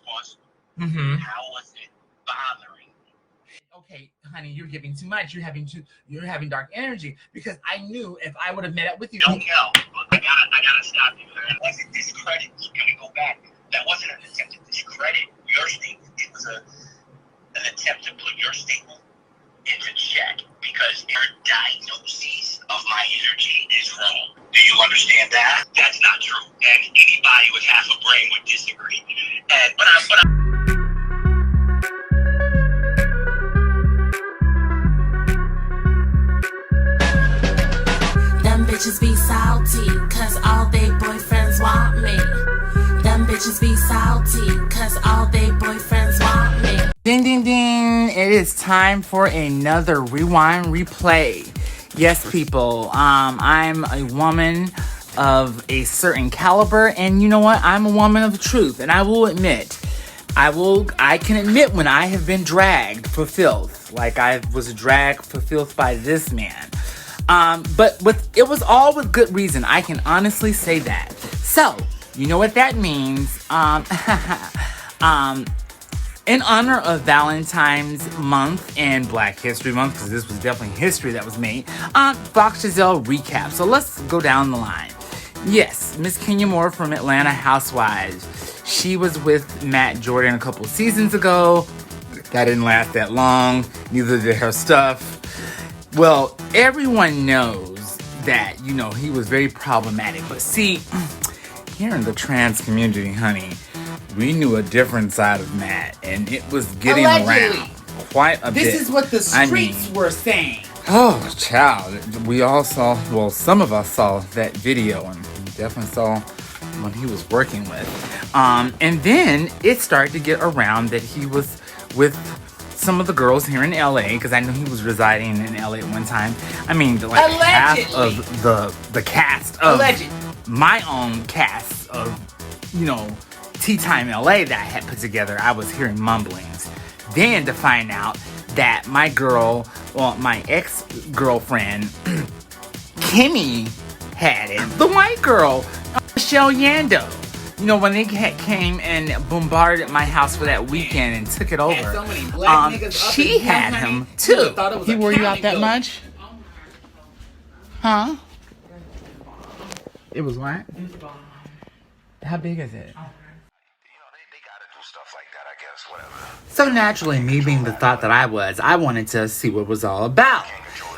was. Mm-hmm. How was it bothering me? Okay, honey, you're giving too much. You're having dark energy, because I knew if I would have met up with you. Don't know. I gotta stop you there. It wasn't discredit. Can we go back? That wasn't an attempt to discredit your statement. It was an attempt to put your statement into check, because your diagnosis of my energy is wrong. Do you understand that? That's not true. And anybody with half a brain would disagree. And but Them bitches be salty, cause all they boyfriends want me. Them bitches be salty, cause all they boyfriends want me. Ding, ding, ding. It is time for another rewind replay. Yes, people. I'm a woman of a certain caliber, and you know what? I'm a woman of truth, and I will admit, I can admit when I have been dragged for filth, like I was dragged for filth by this man. But it was all with good reason. I can honestly say that. So, you know what that means? In honor of Valentine's Month and Black History Month, because this was definitely history that was made, Foxxjazell recap. So let's go down the line. Yes, Miss Kenya Moore from Atlanta Housewives. She was with Matt Jordan a couple seasons ago. That didn't last that long. Neither did her stuff. Well, everyone knows that, you know, he was very problematic. But see, here in the trans community, honey, we knew a different side of Matt, and it was getting around quite a bit. This is what the streets were saying. Oh, child. We all saw, well, some of us saw that video, and definitely saw when he was working with. And then it started to get around that he was with some of the girls here in LA, because I knew he was residing in LA at one time. I mean, like half of the cast of my own cast of, you know, Tea Time LA that I had put together, I was hearing mumblings. Then to find out that my ex-girlfriend, Kimmy, had it. The white girl, Michelle Yando. You know, when they came and bombarded my house for that weekend and took it over, so many black niggas she had him too. He wore you out that much? Huh? It was what? How big is it? So naturally, me being the thought that I wanted to see what it was all about.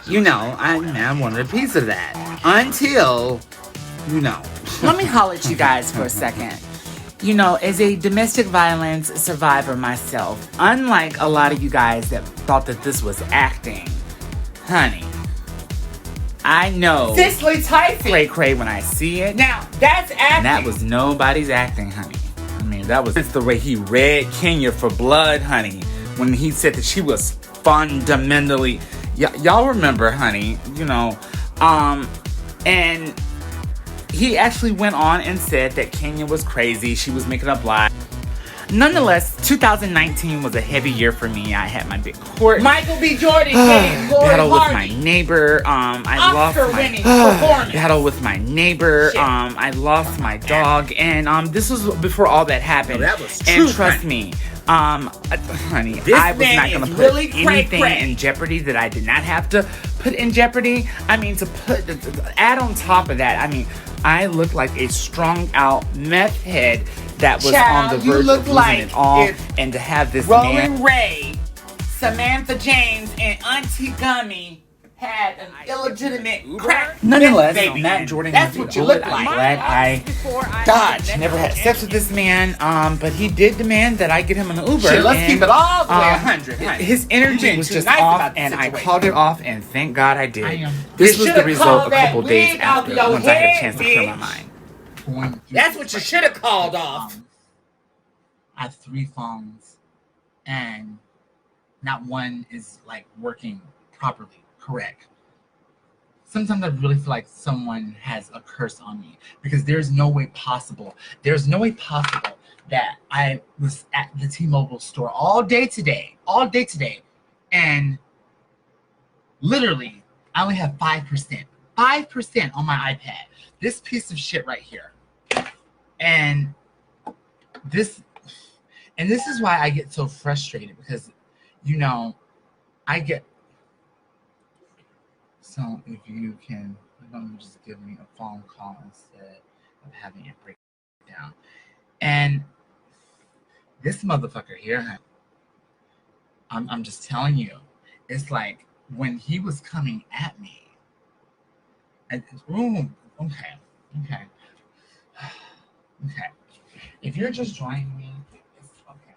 You know, I wanted a piece of that. Until, you know. Let me holler at you guys for a second. You know, as a domestic violence survivor myself, unlike a lot of you guys that thought that this was acting, honey, I know Cicely Tyson. Cray when I see it. Now, that's acting. And that was nobody's acting, honey. I mean, that was the way he read Kenya for blood, honey. When he said that she was fundamentally... y'all remember, honey, you know. And he actually went on and said that Kenya was crazy. She was making up lies. Nonetheless, 2019 was a heavy year for me. I had my big court. Michael B. Jordan getting battle with my neighbor. I lost my battle with my neighbor. Shit. I lost my dog, and this was before all that happened. No, that was true, and trust me, honey, I was not going to put anything in jeopardy that I did not have to put in jeopardy. I mean, to add on top of that, I mean, I looked like a strung out meth head that was on the verge of losing it all, and to have this Rolling Ray, Samantha James, and Auntie Gummy had an illegitimate crack. Nonetheless, baby, Matt Jordan, that's what you look like. I'm glad I dodged. Never had sex with this man, but he did demand that I get him an Uber. Shit, let's keep it all the way 100. His energy was just off, and I called it off, and thank God I did. This was the result a couple days after, once I had a chance to clear my mind. That's what you should have called off. I have 3 phones, and not one is like working properly, correct. Sometimes I really feel like someone has a curse on me, because there's no way possible that I was at the T-Mobile store all day today, and literally I only have 5% on my iPad. This piece of shit right here, and this, And this is why I get so frustrated because, you know, I get. So if you can, just give me a phone call instead of having it break down. And this motherfucker here, I'm just telling you, it's like when he was coming at me. And, ooh, okay. If you're just joining me, it's okay.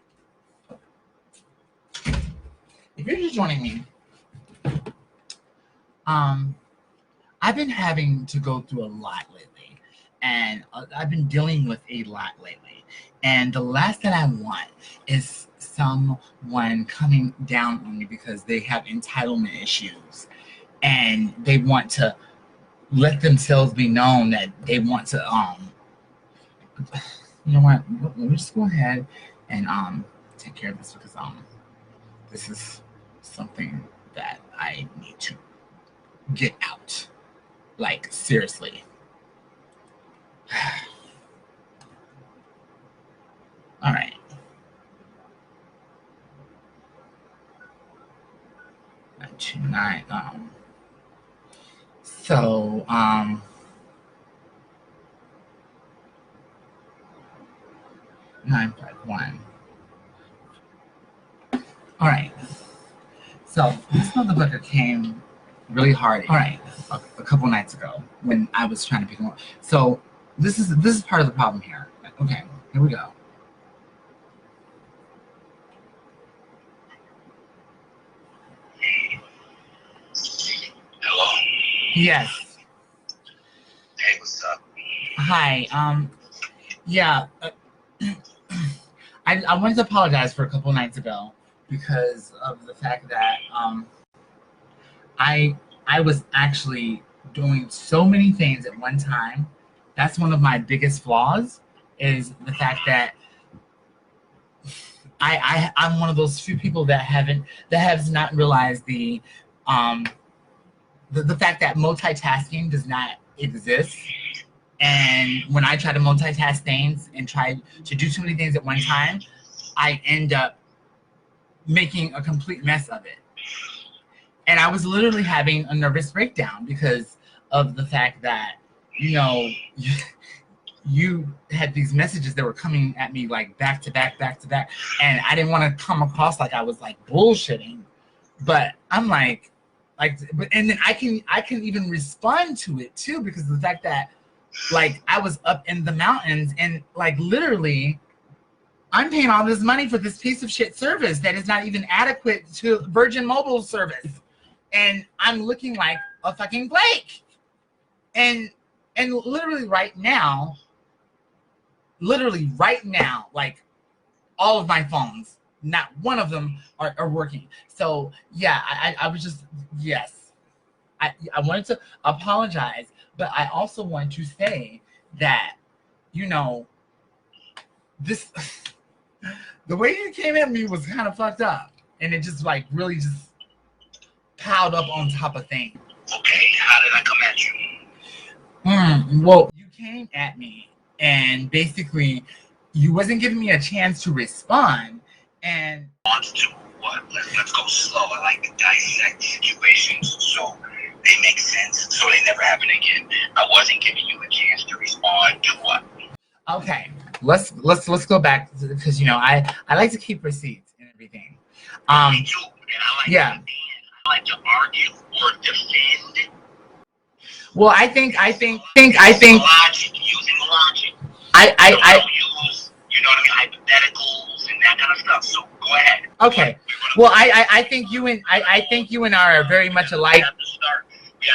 If you're just joining me, I've been having to go through a lot lately, and I've been dealing with a lot lately. And the last that I want is someone coming down on me because they have entitlement issues, and they want to let themselves be known that they want to you know what, let me just go ahead and take care of this because this is something that I need to get out, like seriously. All right. Tonight, so 951. All right. So this motherfucker came really hard. All right, a couple nights ago when I was trying to pick him up. So this is part of the problem here. Okay, here we go. Hello? Yes. Hey, what's up? Hi. Yeah. I wanted to apologize for a couple nights ago because of the fact that I was actually doing so many things at one time. That's one of my biggest flaws, is the fact that I'm one of those few people that has not realized the fact that multitasking does not exist. And when I try to multitask things and try to do too many things at one time, I end up making a complete mess of it. And I was literally having a nervous breakdown because of the fact that, you know, you had these messages that were coming at me like back to back, and I didn't want to come across like I was like bullshitting, but I'm like, and then I can even respond to it too because of the fact that like I was up in the mountains and like literally I'm paying all this money for this piece of shit service that is not even adequate to Virgin Mobile service, and I'm looking like a fucking Blake. And literally right now, like all of my phones, not one of them are working. So yeah, I was just, yes, I wanted to apologize, but I also want to say that, you know, this the way you came at me was kind of fucked up, and it just like really just piled up on top of things. Okay, how did I come at you? Well, you came at me, and basically, you wasn't giving me a chance to respond, and To what? Let's go slow. I like to dissect situations so they make sense, so they never happen again. I wasn't giving you a chance to respond to what? Okay, let's go back because you know I like to keep receipts and everything. Me too. And I like Yeah. to defend. I like to argue or defend. Well, I think Logic, using logic. I use, you know what I mean, hypotheticals and that kind of stuff. So go ahead. Okay. Well, I think you and I think you and I are very much alike. We have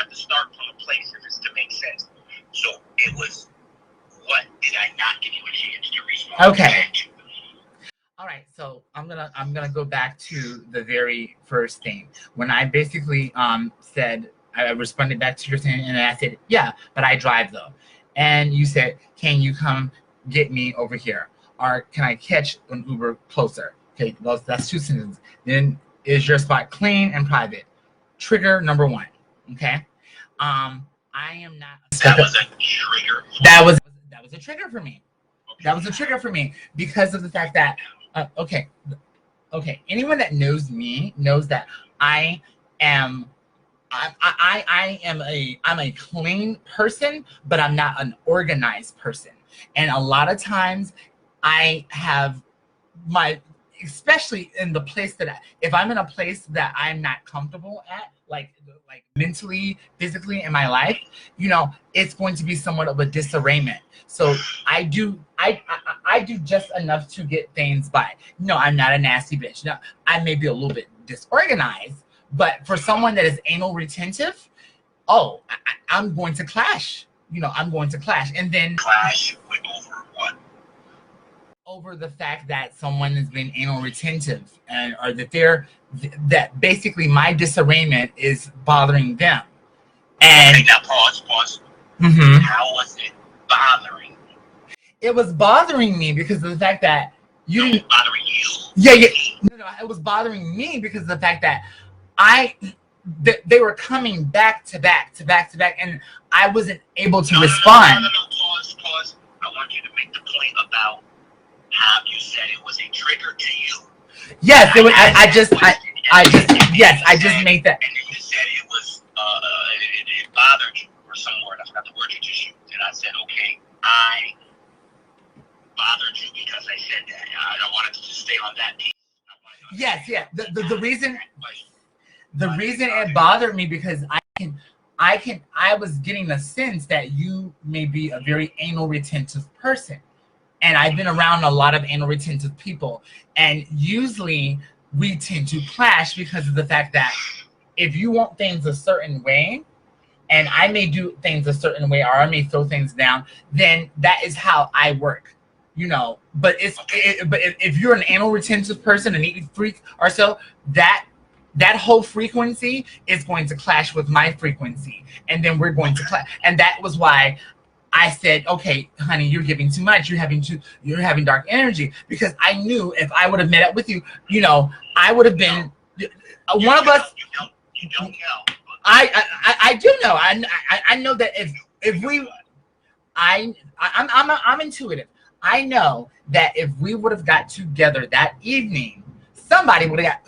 to start from a place if it's to make sense. So it was, what did I not give you a chance to respond? Okay. All right, so I'm gonna go back to the very first thing when I basically said I responded back to your thing and I said yeah, but I drive though, and you said can you come get me over here or can I catch an Uber closer? Okay, that's two sentences. Then is your spot clean and private? Trigger number one. Okay, I am not. That was a trigger. That was a trigger for me. That was a trigger for me because of the fact that Okay. Okay. Anyone that knows me knows that I am I'm a clean person, but I'm not an organized person. And a lot of times I have my, especially in the place that if I'm in a place that I'm not comfortable at, like mentally, physically in my life, it's going to be somewhat of a disarrangement. So I do just enough to get things by. No, I'm not a nasty bitch. No, I may be a little bit disorganized, but for someone that is anal retentive, oh, I'm going to clash. I'm going to clash, and then Clash with over what? over the fact that someone has been anal retentive, and or that basically my disarrangement is bothering them. And okay, now pause. Mhm. How was it bothering you? It was bothering me because of the fact that you No, didn't. bothering you? Yeah. No, it was bothering me because of the fact that they were coming back to back, and I wasn't able to respond. No, pause. I want you to make the point about how you said it was a trigger to you. Yes, it was. I just made that. And then you said it was, it bothered you, or some word. I forgot the word you just used. And I said, okay, I bothered you because I said that. I don't want it to just stay on that piece. Yes, yeah. The reason it bothered me because I was getting the sense that you may be a very anal retentive person. And I've been around a lot of anal retentive people. And usually we tend to clash because of the fact that if you want things a certain way, and I may do things a certain way, or I may throw things down, then that is how I work. But if you're an anal retentive person, a neat freak or so, that whole frequency is going to clash with my frequency, and then we're going to clash. And that was why I said, okay, honey, you're giving too much. You're having dark energy, because I knew if I would have met up with you, I would have been one of us. You don't know. I do know. I know that if we, I'm intuitive. I know that if we would have got together that evening, somebody would have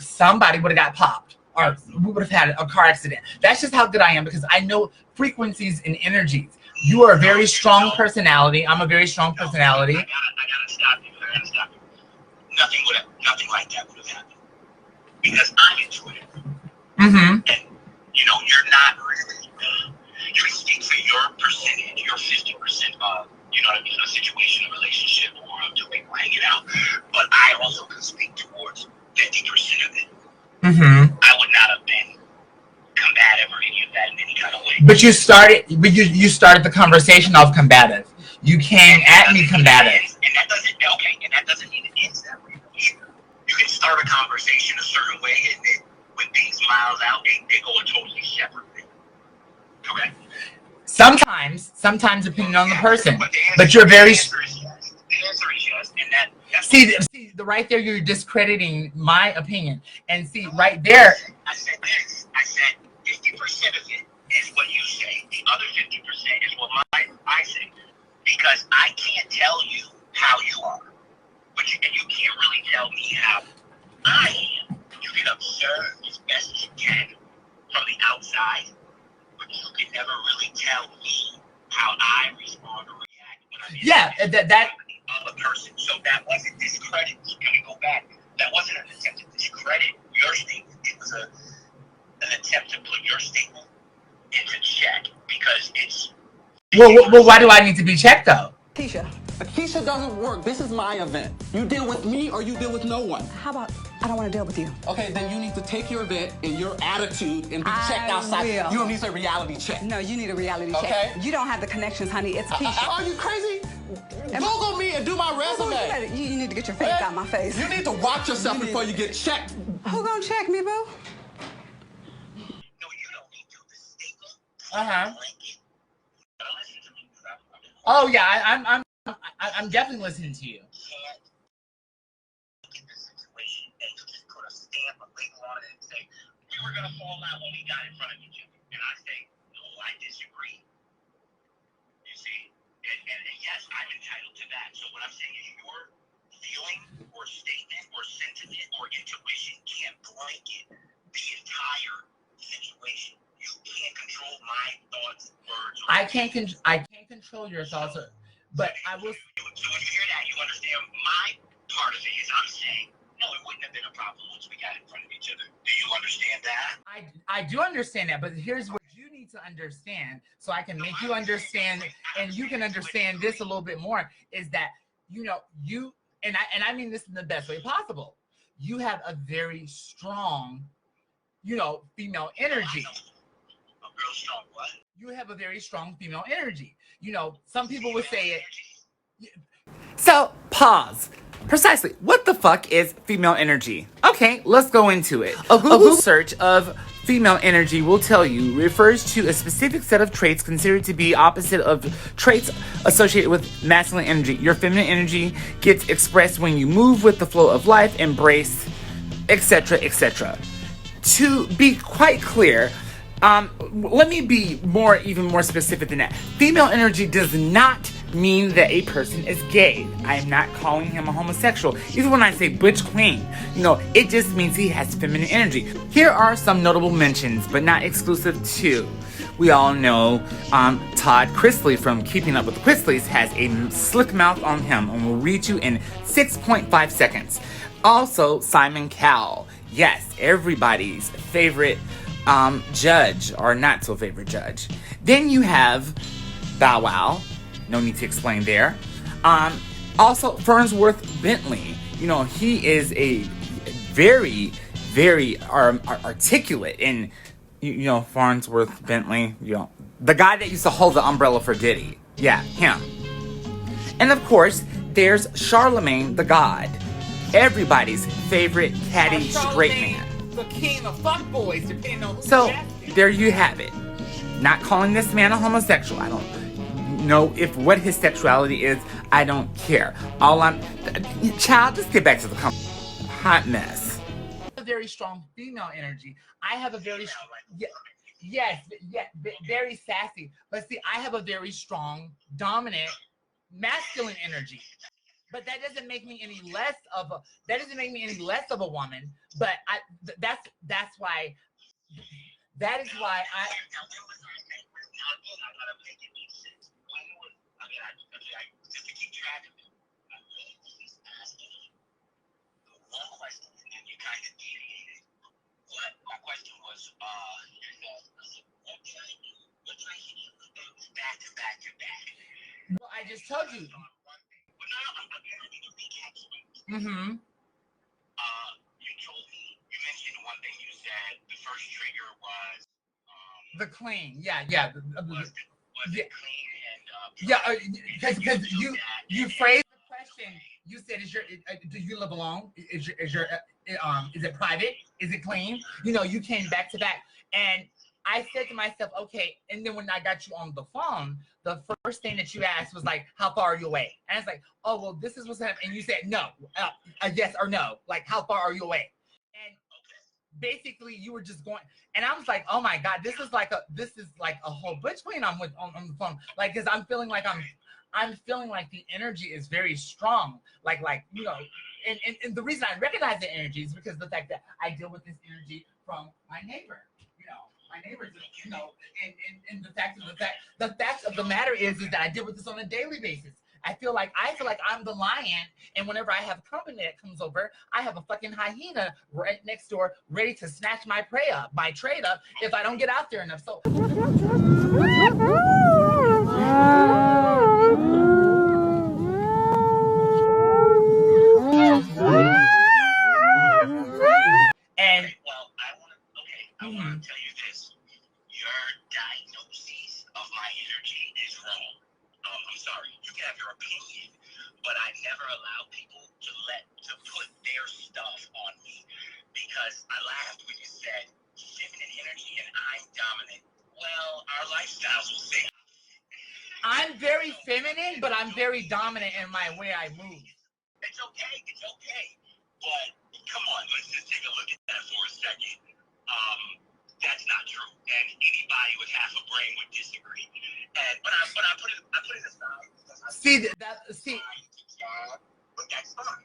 got popped, or we would have had a car accident. That's just how good I am, because I know frequencies and energies. You are a very strong personality. I'm a very strong personality. I gotta stop you. Nothing like that would have happened, because I'm intuitive. Mm-hmm. And you're not really. You can speak for your percentage, your 50% of, a situation, a relationship, or two people hanging out. But I also can speak towards 50% of it. Mm-hmm. I would not have been combative or any of that in any kind of way. But you started the conversation off combative. You came at me combative. And that doesn't mean it ends that way. You can start a conversation a certain way, and then when things miles out, they go a totally separate way. Correct? Sometimes depending on the person. But you're very. The answer is yes, and that's see, right there, you're discrediting my opinion. And see, right there. I said this. I said 50% of it is what you say. The other 50% is what I say. Because I can't tell you how you are, but you can't really tell me how I am. You can observe as best as you can from the outside, but you can never really tell me how I respond or react when I'm in the other person. So that wasn't discredit. Can we go back? That wasn't an attempt to discredit your statement. It was an attempt to put your statement into check, because it's. Well, why do I need to be checked though? Keisha doesn't work. This is my event. You deal with me or you deal with no one. How about I don't want to deal with you? Okay, then you need to take your event and your attitude and be checked outside. Will. You don't need a reality check. No, you need a reality Okay. check. You don't have the connections, honey. It's Keisha. Are you crazy? Google me and do my resume. You need to get your face out my face. You need to watch yourself before you get checked. Who gonna check me, boo? No, you don't need to. The statement. Uh-huh. Listen to me. Oh yeah, I'm definitely listening to you. Can't look at the situation and just put a stamp, a label on it, and say, we were going to fall out when we got in front of each other. And I say, no, I disagree. You see? And yes, I'm entitled to that. So what I'm saying is your feeling or statement or sentiment or intuition can't blanket the entire situation. You can't control my thoughts, words. I can't control your thoughts, but I will. So when you hear that, you understand my part of it is I'm saying, no, it wouldn't have been a problem once we got in front of each other. Do you understand that? I do understand that, but here's what you need to understand, so I can make you understand, and you can understand this a little bit more. Is that you and I mean this in the best way possible. You have a very strong, female energy. A real strong what? You have a very strong female energy. Some people would say it. So, pause. Precisely, what the fuck is female energy? Okay, let's go into it. A Google search of female energy will tell you refers to a specific set of traits considered to be opposite of traits associated with masculine energy. Your feminine energy gets expressed when you move with the flow of life, embrace, etc., etc. To be quite clear, let me be even more specific than that. Female energy does not mean that a person is gay. I am not calling him a homosexual. Even when I say butch queen, it just means he has feminine energy. Here are some notable mentions, but not exclusive to. We all know Todd Chrisley from Keeping Up with the Chrisleys has a slick mouth on him and will read you in 6.5 seconds. Also, Simon Cowell. Yes, everybody's favorite judge, or not so favorite judge. Then you have Bow Wow. No need to explain there. Also, Farnsworth Bentley. He is a very, very articulate, and Farnsworth Bentley. The guy that used to hold the umbrella for Diddy. Yeah, him. And of course, there's Charlemagne the God, everybody's favorite catty straight man. The king of fuckboys, depending on who So you're asking. there you have it. Not calling this man a homosexual. I don't know what his sexuality is. I don't care. Child, just get back to the hot mess. A very strong female energy. I have a very very sassy. But see, I have a very strong, dominant, masculine energy. But that doesn't make me any less of a woman. But that's why. That is why I. Just to keep track of it, I really was asking one question, and then you kind of deviated. My question was, what did I do? What did I hit you with? That was back to back to back. Well, I just told you. Mm-hmm. You told me, you mentioned one thing. You said the first trigger was The clean. Yeah. Was it clean and Because you phrased the question. You said, do you live alone? Is it private? Is it clean? You came back to that, and I said to myself, okay. And then when I got you on the phone, the first thing that you asked was like, how far are you away? And I was like, oh, well, this is what's happening. And you said no, a yes or no, like how far are you away? And basically you were just going, and I was like, oh my God, this is like a whole butch queen I'm with on the phone. Like, cause I'm feeling like the energy is very strong. Like, and the reason I recognize the energy is because of the fact that I deal with this energy from my neighbor. My neighbors, and the fact of the matter is that I deal with this on a daily basis. I feel like I'm the lion, and whenever I have company that comes over, I have a fucking hyena right next door, ready to snatch my trade up, if I don't get out there enough. So. And I want to tell you this. Your diagnosis of my energy is wrong. I'm sorry. You can have your opinion, but I never allow people to put their stuff on me, because I laughed when you said feminine energy and I'm dominant. Well, our lifestyles will say I'm very feminine, but I'm very dominant in my way I move. It's okay. But come on, let's just take a look at that for a second. That's not true, and anybody with half a brain would disagree. But I put it aside. See. But that's fine.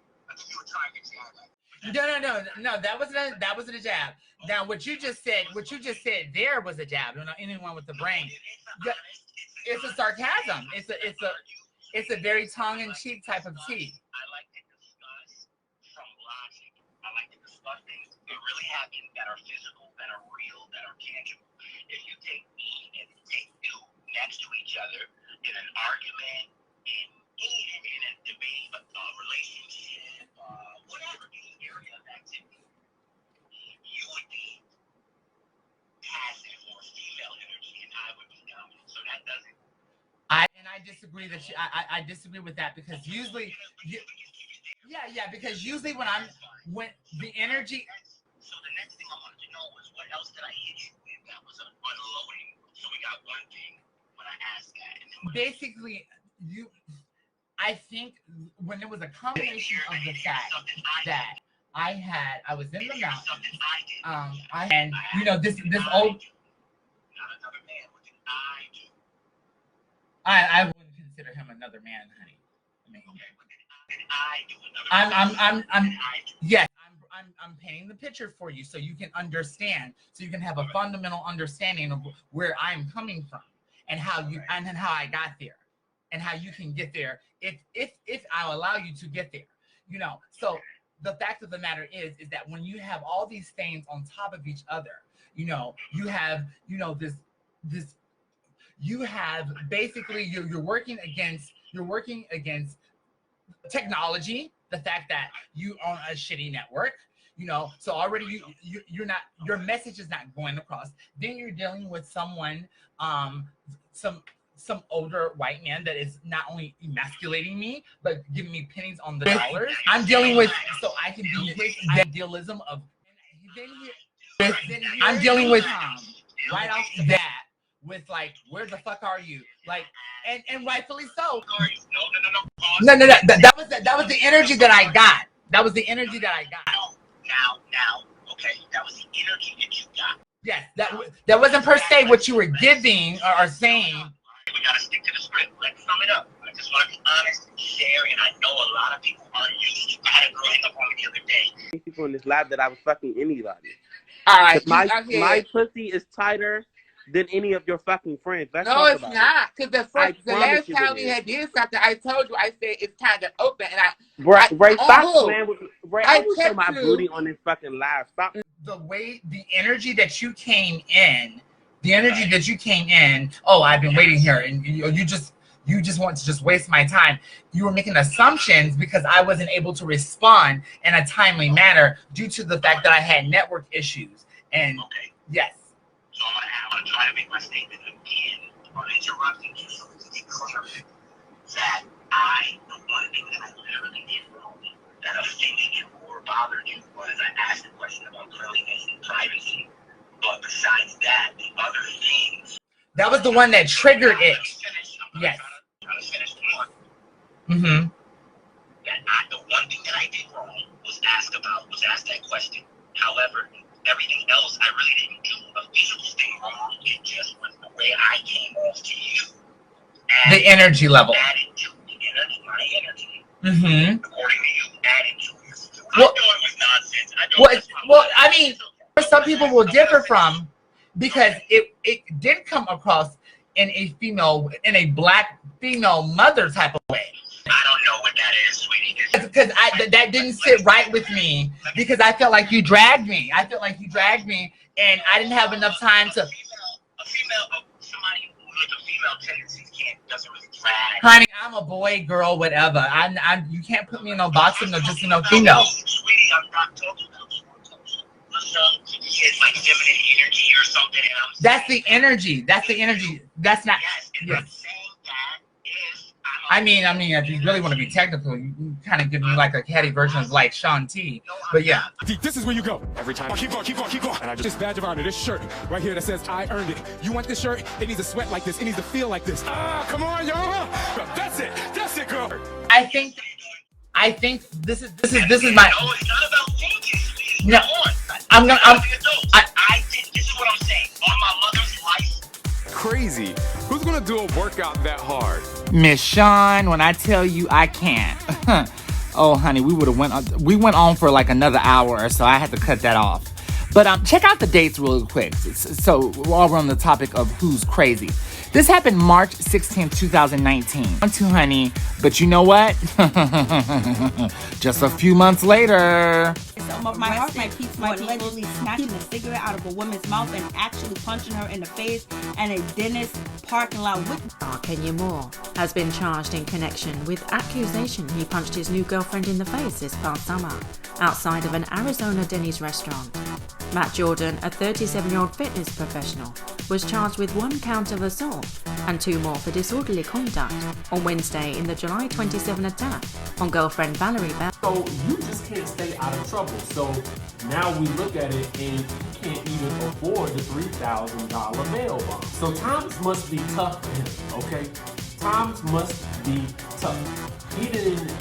No. That wasn't a jab. Now, what you just said there was a jab. No, anyone with the brain. It's a sarcasm. It's a very tongue-in-cheek type of tea. I like to discuss from logic. I like to discuss things that really happen, that are physical, that are real, that are tangible. If you take me and take you next to each other in an argument, in a debate, a relationship, whatever any area of activity, you would be passive or female energy, and I would be dominant. So that doesn't. I disagree that I disagree with that because usually, because usually when the energy. So the next thing I wanted to know was what else did I hit you with that was unloading? So we got one thing when I asked that, and then basically I think when there was a combination of the fact that I was in the mountains, and this old. Not another man. What did I do? I wouldn't consider him another man, honey. I mean, I'm painting the picture for you so you can understand, so you can have a fundamental understanding of where I'm coming from and how I got there and how you can get there if I'll allow you to get there. So the fact of the matter is that when you have all these things on top of each other, you have this. You have basically you're working against technology, the fact that you own a shitty network, so already you're not, your message is not going across. Then you're dealing with someone, some older white man that is not only emasculating me but giving me pennies on the dollars. I'm dealing with, so I can be his idealism of. I'm dealing with right off the bat. With like, where the fuck are you? Like, and rightfully so. No. That was the energy that I got. That was the energy that I got. Now, okay, that was the energy that you got. Yes, that wasn't per se what you were giving or saying. We gotta stick to the script. Let's sum it up. I just want to be honest and share, and I know a lot of people aren't used to. I had a girl hang up on me the other day. People in this lab that I was fucking anybody. All right, my pussy is tighter than any of your fucking friends. No, it's not. Because the last time we had did something, I told you, I said it's kind of open, and Ray, stop playing with Ray. I will show my booty on this fucking live. Stop. The energy that you came in, oh, I've been waiting here, and you just want to just waste my time. You were making assumptions because I wasn't able to respond in a timely manner due to the fact that I had network issues. And yes. So I'm going to try to make my statement again uninterrupted just so we can get clear that the one thing that I literally did wrong that offended you or bothered you was I asked a question about cleanliness and privacy. But besides that, the other things. That was the one that triggered it. Yes. I'm trying to finish the one. Mm-hmm. The one thing that I did wrong was ask that question. However, everything else, I really didn't do a physical thing wrong. It just was the way I came off to you. The energy level. Added to the energy, my energy. Mm-hmm. According to you, added to it. I know it was nonsense. I mean, some people will differ from, because it did come across in a black female mother type of way. I don't know what that is, sweetie. Because that didn't sit right with me, because I felt like you dragged me. and I didn't have enough time to. Somebody with a female tendencies doesn't really drag. Honey, I'm a boy, girl, whatever. You can't put me in no box of just female. Sweetie, I'm not talking about you. It's like feminine energy or something. That's the energy. That's not. Yes. I mean, if you really want to be technical, you kind of give me like a catty version of like Sean T. But yeah. This is where you go. Every time. Keep going. And I just, this badge of honor, this shirt right here that says I earned it. You want this shirt? It needs to sweat like this. It needs to feel like this. Come on, y'all. That's it, girl. I think this is my. No, it's not about changes. No, This is what I'm saying. On my mother's life. Crazy. Who's gonna do a workout that hard? Miss Sean, when I tell you I can't. Oh, honey, we went on for like another hour or so. I had to cut that off. But check out the dates real quick. So while we're on the topic of who's crazy. This happened March 16, 2019. On to honey, but you know what? Just a few months later. My heart, my peeps, my allegedly snatching a cigarette out of a woman's mouth and actually punching her in the face in a dentist parking lot with Kenya Moore has been charged in connection with accusation he punched his new girlfriend in the face this past summer outside of an Arizona Denny's restaurant. Matt Jordan, a 37-year-old fitness professional, was charged with 1 count of assault and 2 more for disorderly conduct on Wednesday in the July 27 attack on girlfriend Valerie Bell. So you just can't stay out of trouble. So now we look at it and you can't even afford the $3,000 bail bond. So times must be tough for him, okay? Times must be tough. He didn't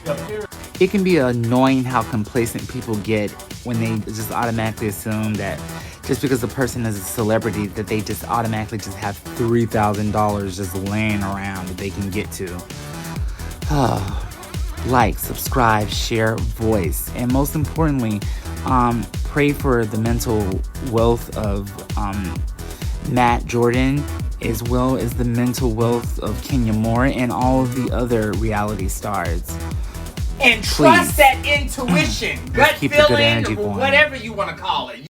appear. It can be annoying how complacent people get when they just automatically assume that just because a person is a celebrity that they just automatically just have $3,000 just laying around that they can get to. Like, subscribe, share, voice, and most importantly, pray for the mental wealth of Matt Jordan, as well as the mental wealth of Kenya Moore and all of the other reality stars. And trust that intuition, gut keep the good feeling, energy or going. whatever you want to call it.